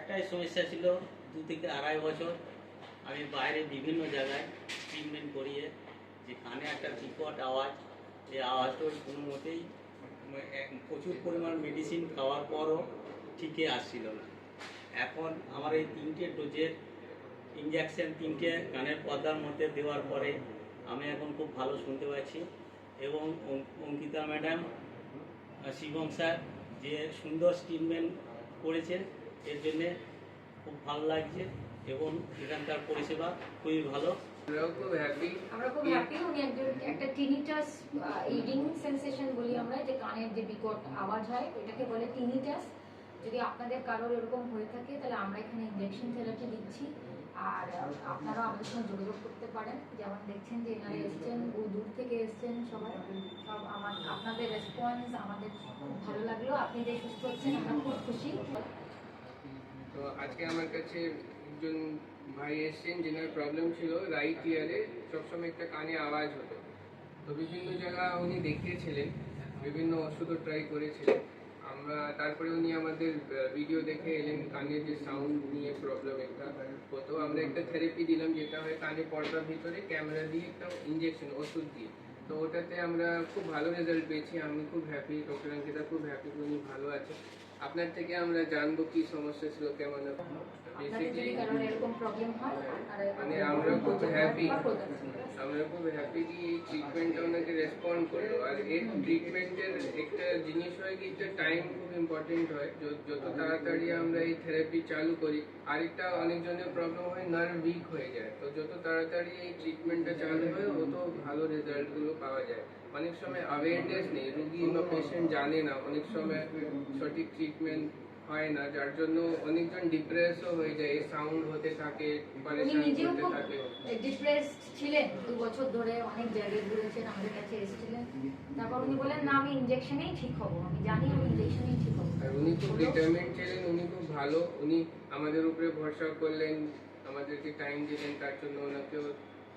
একটাই সমস্যা ছিল, 2 থেকে 2.5 বছর আমি বাইরে বিভিন্ন জায়গায় ট্রিটমেন্ট করিয়ে যে কানে একটা বিকট আওয়াজ, এই আওয়াজটা কোনো মতেই প্রচুর পরিমাণ মেডিসিন খাওয়ার পরও ঠিকই আসছিল না। এখন আমার এই 3টে ডোজের ইঞ্জেকশন 3টে কানের পর্দার মধ্যে দেওয়ার পরে আমি এখন খুব ভালো শুনতে পাচ্ছি। এবং অঙ্কিতা ম্যাডাম, শিবম স্যার যে সুন্দর ট্রিটমেন্ট করেছেন, এর জন্যে খুব ভালো লাগছে এবং এখানকার পরিষেবা খুবই ভালো। আমরা খুব হ্যাপি। উনি একটা টিনিটাস ইডিং সেন্সেশন বলি আমরা, যে কানের যে বিকট আওয়াজ হয় এটাকে বলে টিনিটাস। যদি আপনাদের কারোর এরকম হয়ে থাকে তাহলে আমরা এখানে ইনজেকশন থেরাপি দিচ্ছি, আর আপনারা আমাদের সঙ্গে যোগাযোগ করতে পারেন। যেমন দেখছেন যে এনারা এসছেন, দূর থেকে এসছেন সবাই, সব আপনাদের রেসপন্স আমাদের খুব ভালো লাগলো। আপনি যে সুস্থ হচ্ছেন আমরা খুব খুশি। তো আজকে আমার কাছে একজন ভাই এসছেন যেনার প্রবলেম ছিল রাইট ইয়ারে সবসময় একটা কানে আওয়াজ হতো। তো বিভিন্ন জায়গা উনি দেখিয়েছিলেন, বিভিন্ন ওষুধও ট্রাই করেছিলেন। তারপরে উনি আমাদের ভিডিও দেখে এলেন, কানের যে সাউন্ড নিয়ে প্রবলেম একটা হতো। আমরা একটা থেরাপি দিলাম, যেটা হয় কানে পর্দার ভিতরে ক্যামেরা দিয়ে একটা ইঞ্জেকশন ওষুধ দিয়ে। তো ওটাতে আমরা খুব ভালো রেজাল্ট পেয়েছি। আমি খুব হ্যাপি, ডক্টর অঙ্কিতা খুব হ্যাপি, উনি ভালো আছে। আপনার থেকে আমরা জানবো কি সমস্যা ছিল, কেমন মানে আমরা খুব হ্যাপি কি এই ট্রিটমেন্টটা ওনাকে রেসপন্ড করলো। আর এই ট্রিটমেন্টের একটা জিনিস হয় কি, একটা টাইম খুব ইম্পর্টেন্ট হয়। যত তাড়াতাড়ি আমরা এই থেরাপি চালু করি, আরেকটা অনেকজনের প্রবলেম হয় নার্ভ উইক হয়ে যায়। তো যত তাড়াতাড়ি এই ট্রিটমেন্টটা চালু হয় তত ভালো রেজাল্টগুলো পাওয়া যায়। অনেক সময় অ্যাওয়ারনেস নেই, রুগী বা পেশেন্ট জানে না, অনেক সময় সঠিক ট্রিটমেন্ট হয় না, যার জন্য অনেকজন ডিপ্রেসও হয়ে যায়। সাউন্ড হতে থাকে, উনি নিজেও খুব ডিপ্রেসড ছিলেন, 2 বছর ধরে অনেক জায়গায় ঘুরেছেন, আমাদের কাছে এসেছিলেন। তারপর উনি বলেন না, আমি ইনজেকশনেই ঠিক হব, আমি জানি আমি ইনজেকশনেই ঠিক হব। আর উনি খুব ডিটারমেন্ট ছিলেন, উনি খুব ভালো, উনি আমাদের উপরে ভরসা করলেন, আমাদেরকে টাইম দিলেন, তার জন্য ওনাকেও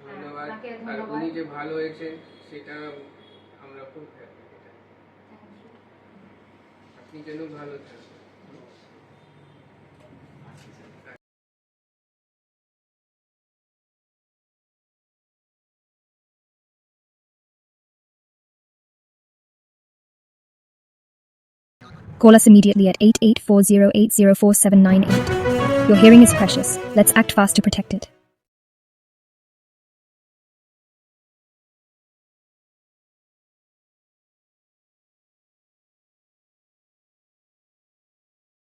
ধন্যবাদ। আর উনি যে ভালো হয়েছেন সেটা আমরা খুব হ্যাপি। আপনি যেন ভালো থাকেন। Call us immediately at 8840804798. Your hearing is precious. Let's act fast to protect it.